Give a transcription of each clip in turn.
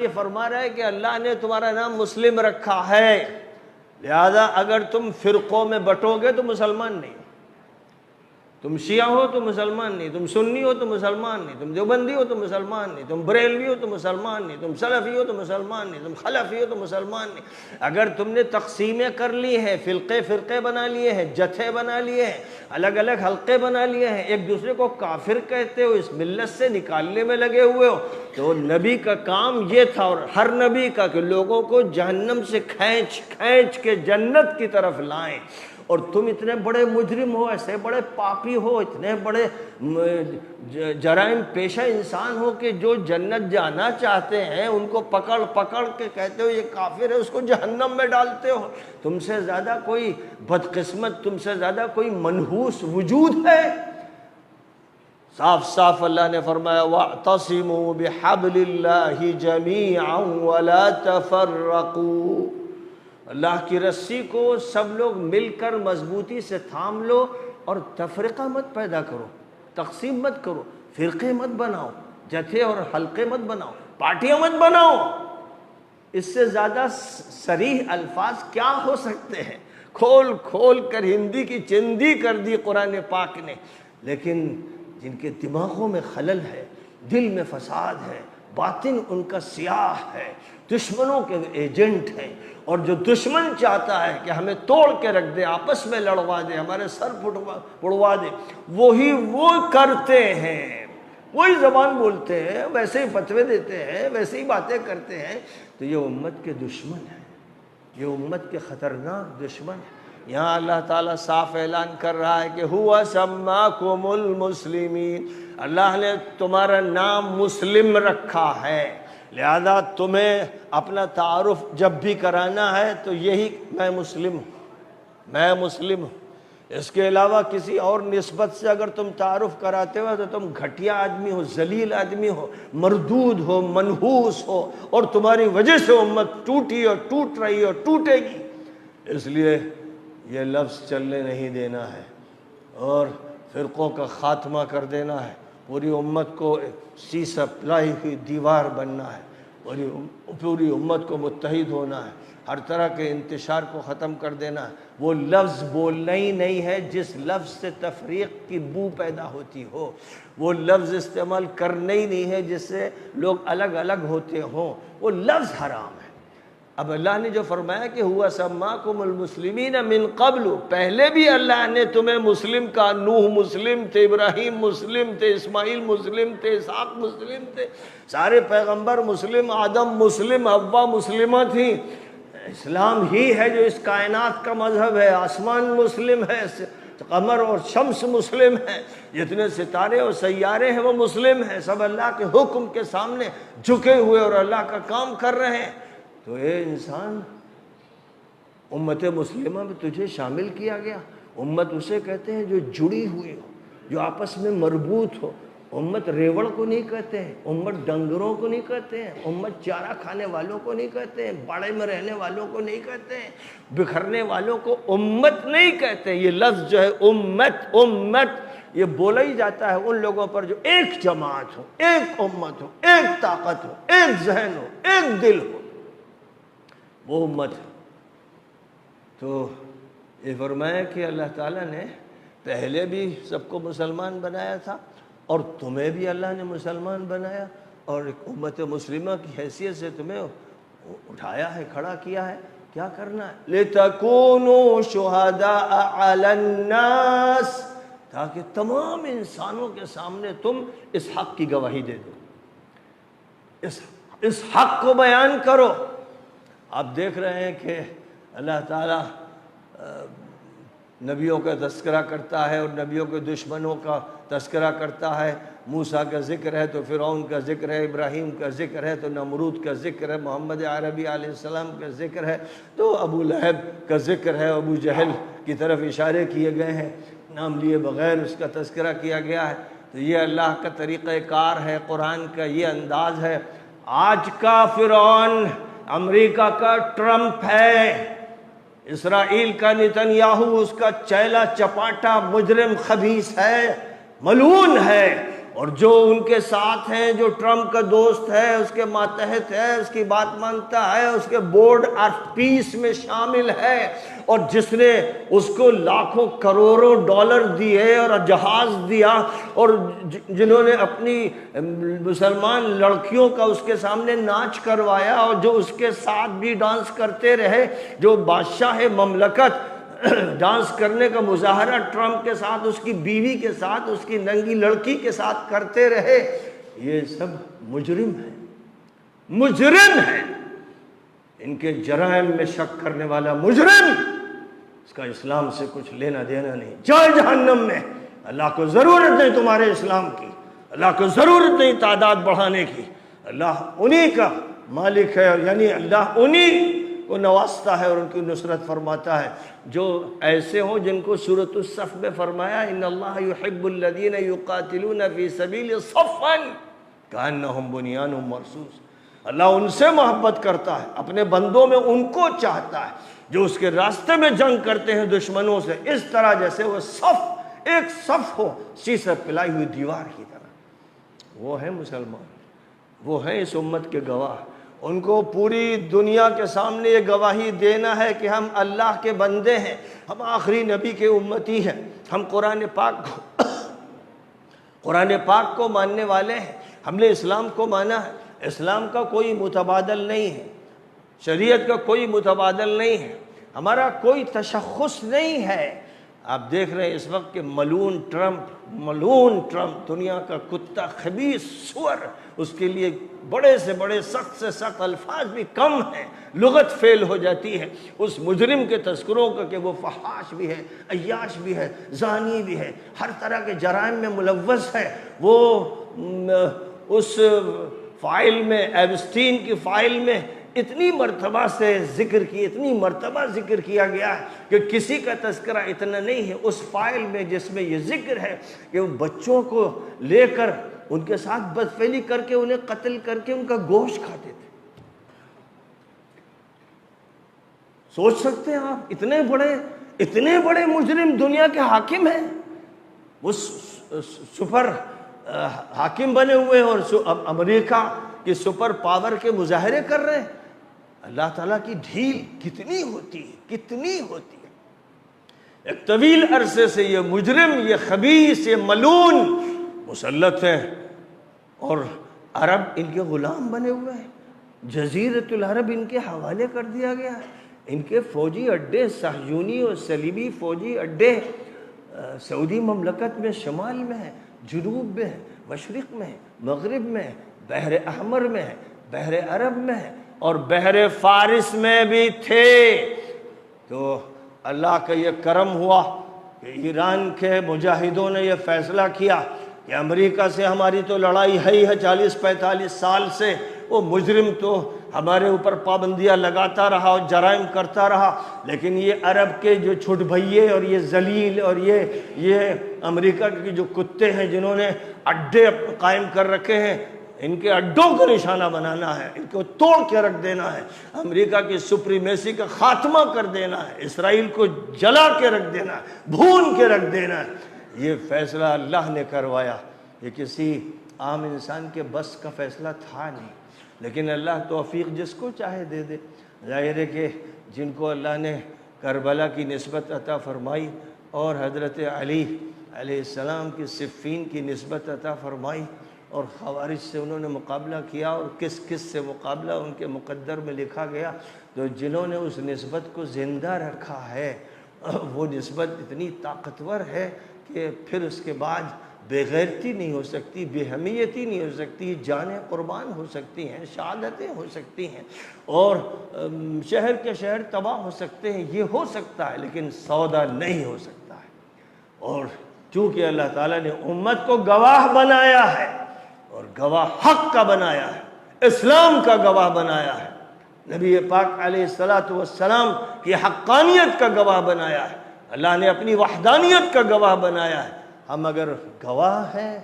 یہ فرما رہا ہے کہ اللہ نے تمہارا نام مسلم رکھا ہے، لہذا اگر تم فرقوں میں بٹو گے تو مسلمان نہیں، تم شیعہ ہو تو مسلمان نہیں، تم سنی ہو تو مسلمان نہیں، تم دیوبندی ہو تو مسلمان نہیں، تم بریلوی ہو تو مسلمان نہیں، تم سلفی ہو تو مسلمان نہیں، تم خلفی ہو تو مسلمان نہیں۔ اگر تم نے تقسیمیں کر لی ہیں، فرقے بنا لیے ہیں، جتھے بنا لیے ہیں، الگ الگ حلقے بنا لیے ہیں، ایک دوسرے کو کافر کہتے ہو، اس ملت سے نکالنے میں لگے ہوئے ہو، تو نبی کا کام یہ تھا، اور ہر نبی کا، کہ لوگوں کو جہنم سے کھینچ کے جنت کی طرف لائیں۔ اور تم اتنے بڑے مجرم ہو، ایسے بڑے پاپی ہو، اتنے بڑے جرائم پیشہ انسان ہو کہ جو جنت جانا چاہتے ہیں ان کو پکڑ کے کہتے ہو یہ کافر ہے، اس کو جہنم میں ڈالتے ہو۔ تم سے زیادہ کوئی بدقسمت، تم سے زیادہ کوئی منحوس وجود ہے؟ صاف صاف اللہ نے فرمایا وَاعْتَصِمُوا بِحَبْلِ اللَّهِ جَمِيعًا وَلَا تَفَرَّقُوا، اللہ کی رسی کو سب لوگ مل کر مضبوطی سے تھام لو اور تفرقہ مت پیدا کرو، تقسیم مت کرو، فرقے مت بناؤ، جتھے اور حلقے مت بناؤ، پارٹیاں مت بناؤ۔ اس سے زیادہ صریح الفاظ کیا ہو سکتے ہیں؟ کھول کر ہندی کی چندی کر دی قرآن پاک نے۔ لیکن جن کے دماغوں میں خلل ہے، دل میں فساد ہے، باطن ان کا سیاہ ہے، دشمنوں کے ایجنٹ ہیں، اور جو دشمن چاہتا ہے کہ ہمیں توڑ کے رکھ دے، آپس میں لڑوا دے، ہمارے سر پڑوا دے، وہی وہ کرتے ہیں، وہی زبان بولتے ہیں، ویسے ہی فتوے دیتے ہیں، ویسے ہی باتیں کرتے ہیں۔ تو یہ امت کے دشمن ہیں، یہ امت کے خطرناک دشمن ہیں۔ یہاں اللہ تعالیٰ صاف اعلان کر رہا ہے کہ ہوا سماکم المسلمین، اللہ نے تمہارا نام مسلم رکھا ہے، لہذا تمہیں اپنا تعارف جب بھی کرانا ہے تو یہی میں مسلم ہوں، میں مسلم ہوں۔ اس کے علاوہ کسی اور نسبت سے اگر تم تعارف کراتے ہو تو تم گھٹیا آدمی ہو، ذلیل آدمی ہو، مردود ہو، منحوس ہو، اور تمہاری وجہ سے امت ٹوٹی اور ٹوٹ رہی اور ٹوٹے گی۔ اس لیے یہ لفظ چلنے نہیں دینا ہے اور فرقوں کا خاتمہ کر دینا ہے، پوری امت کو سیسہ پلائی ہوئی دیوار بننا ہے، پوری امت کو متحد ہونا ہے، ہر طرح کے انتشار کو ختم کر دینا ہے۔ وہ لفظ بولنا ہی نہیں ہے جس لفظ سے تفریق کی بو پیدا ہوتی ہو، وہ لفظ استعمال کرنا ہی نہیں ہے جس سے لوگ الگ الگ ہوتے ہوں، وہ لفظ حرام ہے۔ اب اللہ نے جو فرمایا کہ ہوا سماکم المسلمین من قبل، پہلے بھی اللہ نے تمہیں مسلم کا، نوح مسلم تھے، ابراہیم مسلم تھے، اسماعیل مسلم تھے، اسحاق مسلم تھے، سارے پیغمبر مسلم، آدم مسلم، حوا مسلمہ تھیں۔ اسلام ہی ہے جو اس کائنات کا مذہب ہے، آسمان مسلم ہے، قمر اور شمس مسلم ہیں، جتنے ستارے اور سیارے ہیں وہ مسلم ہیں، سب اللہ کے حکم کے سامنے جھکے ہوئے اور اللہ کا کام کر رہے ہیں۔ تو اے انسان، امت مسلمہ میں تجھے شامل کیا گیا۔ امت اسے کہتے ہیں جو جڑی ہوئی ہو، جو آپس میں مربوط ہو۔ امت ریوڑ کو نہیں کہتے ہیں، امت ڈنگروں کو نہیں کہتے ہیں، امت چارہ کھانے والوں کو نہیں کہتے ہیں، باڑے میں رہنے والوں کو نہیں کہتے ہیں، بکھرنے والوں کو امت نہیں کہتے ہیں۔ یہ لفظ جو ہے امت یہ بولا ہی جاتا ہے ان لوگوں پر جو ایک جماعت ہو، ایک امت ہو، ایک طاقت ہو، ایک ذہن ہو، ایک دل ہو، وہ امت ہے۔ تو یہ فرمایا کہ اللہ تعالیٰ نے پہلے بھی سب کو مسلمان بنایا تھا اور تمہیں بھی اللہ نے مسلمان بنایا، اور ایک امت مسلمہ کی حیثیت سے تمہیں اٹھایا ہے، کھڑا کیا ہے۔ کیا کرنا ہے؟ لِتَكُونُوا شُهَدَاءَ عَلَى النَّاسِ، تاکہ تمام انسانوں کے سامنے تم اس حق کی گواہی دے دو، اس حق کو بیان کرو۔ آپ دیکھ رہے ہیں کہ اللہ تعالیٰ نبیوں کا تذکرہ کرتا ہے اور نبیوں کے دشمنوں کا تذکرہ کرتا ہے۔ موسیٰ کا ذکر ہے تو فرعون کا ذکر ہے، ابراہیم کا ذکر ہے تو نمرود کا ذکر ہے، محمد عربی علیہ السلام کا ذکر ہے تو ابو لہب کا ذکر ہے، ابو جہل کی طرف اشارے کیے گئے ہیں، نام لیے بغیر اس کا تذکرہ کیا گیا ہے۔ تو یہ اللہ کا طریقہ کار ہے، قرآن کا یہ انداز ہے۔ آج کا فرعون امریکہ کا ٹرمپ ہے، اسرائیل کا نتنیاہو اس کا چیلا چپاٹا مجرم خبیث ہے، ملعون ہے۔ اور جو ان کے ساتھ ہیں، جو ٹرمپ کا دوست ہے، اس کے ماتحت ہے، اس کی بات مانتا ہے، اس کے بورڈ آف پیس میں شامل ہے، اور جس نے اس کو لاکھوں کروڑوں ڈالر دیے اور جہاز دیا، اور جنہوں نے اپنی مسلمان لڑکیوں کا اس کے سامنے ناچ کروایا، اور جو اس کے ساتھ بھی ڈانس کرتے رہے، جو بادشاہ مملکت ڈانس کرنے کا مظاہرہ ٹرمپ کے ساتھ، اس کی بیوی کے ساتھ، اس کی ننگی لڑکی کے ساتھ کرتے رہے، یہ سب مجرم ہیں، مجرم ہیں۔ ان کے جرائم میں شک کرنے والا مجرم، اس کا اسلام سے کچھ لینا دینا نہیں، جائے جہنم میں۔ اللہ کو ضرورت نہیں تمہارے اسلام کی، اللہ کو ضرورت نہیں تعداد بڑھانے کی، اللہ انہی کا مالک ہے، یعنی اللہ انہی کو نوازتا ہے اور ان کی نصرت فرماتا ہے، جو ایسے ہوں جن کو سورۃ الصف میں فرمایا ان اللہ یحب الذین یقاتلون فی سبیل صفا کأنہم بنیان مرصوص۔ اللہ ان سے محبت کرتا ہے، اپنے بندوں میں ان کو چاہتا ہے جو اس کے راستے میں جنگ کرتے ہیں دشمنوں سے، اس طرح جیسے وہ صف ایک صف ہو، سیسر پلائی ہوئی دیوار کی طرح۔ وہ ہیں مسلمان، وہ ہیں اس امت کے گواہ، ان کو پوری دنیا کے سامنے یہ گواہی دینا ہے کہ ہم اللہ کے بندے ہیں، ہم آخری نبی کے امتی ہیں، ہم قرآن پاک کو ماننے والے ہیں، ہم نے اسلام کو مانا ہے، اسلام کا کوئی متبادل نہیں ہے، شریعت کا کوئی متبادل نہیں ہے، ہمارا کوئی تشخص نہیں ہے۔ آپ دیکھ رہے ہیں اس وقت کہ ملعون ٹرمپ دنیا کا کتا، خبیث سور، اس کے لیے بڑے سے بڑے سخت سے سخت الفاظ بھی کم ہیں، لغت فیل ہو جاتی ہے اس مجرم کے تذکروں کا کہ وہ فحاش بھی ہے، عیاش بھی ہے، زانی بھی ہے، ہر طرح کے جرائم میں ملوث ہے۔ وہ اس فائل میں، ایبسٹین کی فائل میں اتنی مرتبہ ذکر کیا گیا ہے کہ کسی کا تذکرہ اتنا نہیں ہے اس فائل میں جس میں یہ ذکر ہے کہ وہ بچوں کو لے کر ان کے ساتھ بدفعلی کر کے انہیں قتل کر کے ان کا گوشت کھاتے تھے۔ سوچ سکتے ہیں آپ، اتنے بڑے مجرم دنیا کے حاکم ہیں، وہ سپر حاکم بنے ہوئے ہیں اور امریکہ کی سپر پاور کے مظاہرے کر رہے ہیں۔ اللہ تعالیٰ کی ڈھیل کتنی ہوتی ہے۔ ایک طویل عرصے سے یہ مجرم، یہ خبیث، یہ ملعون مسلط ہے، اور عرب ان کے غلام بنے ہوئے ہیں، جزیرۃ العرب ان کے حوالے کر دیا گیا ہے۔ ان کے فوجی اڈے، صہیونی اور صلیبی فوجی اڈے سعودی مملکت میں شمال میں ہیں، جنوب میں ہیں، مشرق میں ہیں، مغرب میں ہیں، بحر احمر میں ہیں، بحر عرب میں ہیں، اور بحر فارس میں بھی تھے۔ تو اللہ کا یہ کرم ہوا کہ ایران کے مجاہدوں نے یہ فیصلہ کیا کہ امریکہ سے ہماری تو لڑائی ہے ہی ہے 40-45 سال سے، وہ مجرم تو ہمارے اوپر پابندیاں لگاتا رہا اور جرائم کرتا رہا، لیکن یہ عرب کے جو چھٹ بھئیے اور یہ ذلیل اور یہ امریکہ کے جو کتے ہیں جنہوں نے اڈے قائم کر رکھے ہیں، ان کے اڈوں کو نشانہ بنانا ہے، ان کو توڑ کے رکھ دینا ہے، امریکہ کی سپریمیسی کا خاتمہ کر دینا ہے، اسرائیل کو جلا کے رکھ دینا ہے، بھون کے رکھ دینا ہے۔ یہ فیصلہ اللہ نے کروایا، یہ کسی عام انسان کے بس کا فیصلہ تھا نہیں، لیکن اللہ توفیق جس کو چاہے دے دے۔ ظاہر ہے کہ جن کو اللہ نے کربلا کی نسبت عطا فرمائی اور حضرت علی علیہ السلام کی صفین کی نسبت عطا فرمائی، اور خوارج سے انہوں نے مقابلہ کیا، اور کس سے مقابلہ ان کے مقدر میں لکھا گیا، تو جنہوں نے اس نسبت کو زندہ رکھا ہے وہ نسبت اتنی طاقتور ہے کہ پھر اس کے بعد بے غیرتی نہیں ہو سکتی، بے حمیتی نہیں ہو سکتی، جانیں قربان ہو سکتی ہیں، شہادتیں ہو سکتی ہیں، اور شہر کے شہر تباہ ہو سکتے ہیں، یہ ہو سکتا ہے، لیکن سودا نہیں ہو سکتا ہے۔ اور چونکہ اللہ تعالیٰ نے امت کو گواہ بنایا ہے، اور گواہ حق کا بنایا ہے، اسلام کا گواہ بنایا ہے، نبی پاک علیہ السلام کی حقانیت کا گواہ بنایا ہے، اللہ نے اپنی وحدانیت کا گواہ بنایا ہے۔ ہم اگر گواہ ہیں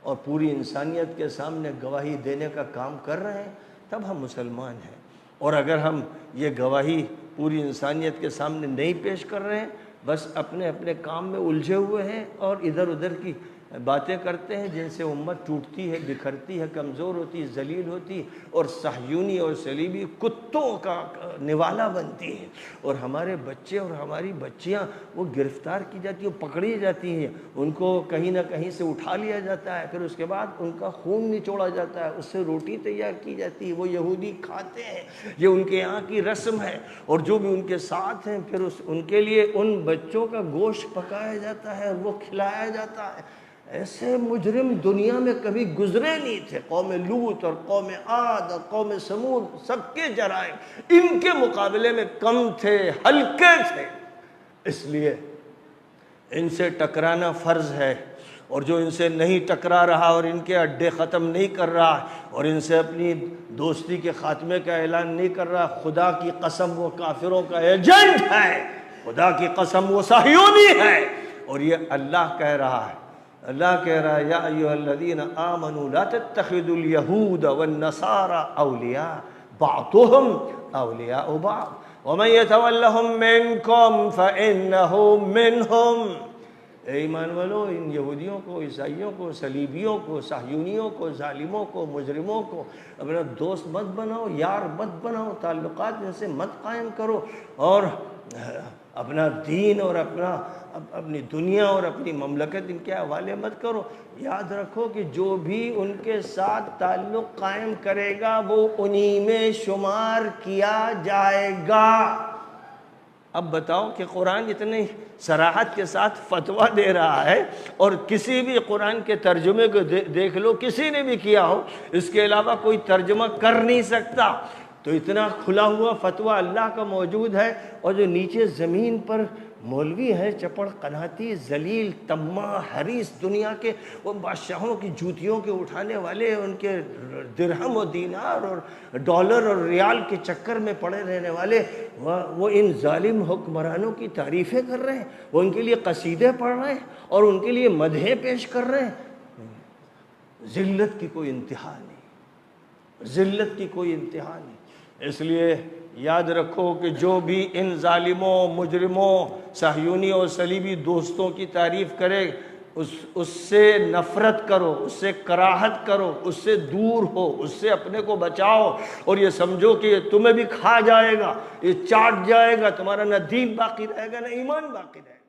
اور پوری انسانیت کے سامنے گواہی دینے کا کام کر رہے ہیں تب ہم مسلمان ہیں، اور اگر ہم یہ گواہی پوری انسانیت کے سامنے نہیں پیش کر رہے ہیں، بس اپنے کام میں الجھے ہوئے ہیں اور ادھر ادھر کی باتیں کرتے ہیں جن سے امت ٹوٹتی ہے، بکھرتی ہے، کمزور ہوتی ہے، ذلیل ہوتی ہے، اور صہیونی اور صلیبی کتوں کا نوالا بنتی ہے، اور ہمارے بچے اور ہماری بچیاں وہ گرفتار کی جاتی ہیں، پکڑی جاتی ہیں، ان کو کہیں نہ کہیں سے اٹھا لیا جاتا ہے، پھر اس کے بعد ان کا خون نچوڑا جاتا ہے، اس سے روٹی تیار کی جاتی ہے، وہ یہودی کھاتے ہیں، یہ ان کے یہاں کی رسم ہے، اور جو بھی ان کے ساتھ ہیں پھر ان کے لیے ان بچوں کا گوشت پکایا جاتا ہے اور وہ کھلایا جاتا ہے۔ ایسے مجرم دنیا میں کبھی گزرے نہیں تھے۔ قوم لوط اور قوم عاد اور قوم سمود سب کے جرائم ان کے مقابلے میں کم تھے، ہلکے تھے، اس لیے ان سے ٹکرانا فرض ہے، اور جو ان سے نہیں ٹکرا رہا اور ان کے اڈے ختم نہیں کر رہا اور ان سے اپنی دوستی کے خاتمے کا اعلان نہیں کر رہا، خدا کی قسم وہ کافروں کا ایجنٹ ہے، خدا کی قسم وہ صہیونی ہے۔ اور یہ اللہ کہہ رہا ہے، اللہ کہہ رہا ہے، یا ایھا الذین آمنوا لا تتخذوا اليہود والنصارى اولیاء بعضهم اولیاء بعض ومن یتولہم منکم فانہ منہم۔ اے ایمان والو، ان یہودیوں کو، عیسائیوں کو، صلیبیوں کو، صہیونیوں کو، ظالموں کو، مجرموں کو اپنا دوست مت بناؤ، یار مت بناؤ، تعلقات ان سے مت قائم کرو، اور اپنا دین اور اپنی دنیا اور اپنی مملکت ان کے حوالے مت کرو۔ یاد رکھو کہ جو بھی ان کے ساتھ تعلق قائم کرے گا وہ انہی میں شمار کیا جائے گا۔ اب بتاؤ کہ قرآن اتنی صراحت کے ساتھ فتویٰ دے رہا ہے، اور کسی بھی قرآن کے ترجمے کو دیکھ لو، کسی نے بھی کیا ہو، اس کے علاوہ کوئی ترجمہ کر نہیں سکتا، تو اتنا کھلا ہوا فتویٰ اللہ کا موجود ہے، اور جو نیچے زمین پر مولوی ہے، چپڑ قناتی، ذلیل، طماع، حریص، دنیا کے وہ بادشاہوں کی جوتیوں کے اٹھانے والے، ان کے درہم و دینار اور ڈالر اور ریال کے چکر میں پڑے رہنے والے، وہ ان ظالم حکمرانوں کی تعریفیں کر رہے ہیں، وہ ان کے لیے قصیدے پڑھ رہے ہیں اور ان کے لیے مدحیں پیش کر رہے ہیں۔ ذلت کی کوئی انتہا نہیں، ذلت کی کوئی انتہا نہیں۔ اس لیے یاد رکھو کہ جو بھی ان ظالموں، مجرموں، صہیونی اور صلیبی دوستوں کی تعریف کرے، اس سے نفرت کرو، اس سے کراہت کرو، اس سے دور ہو، اس سے اپنے کو بچاؤ، اور یہ سمجھو کہ یہ تمہیں بھی کھا جائے گا، یہ چاٹ جائے گا، تمہارا نہ دین باقی رہے گا نہ ایمان باقی رہے گا۔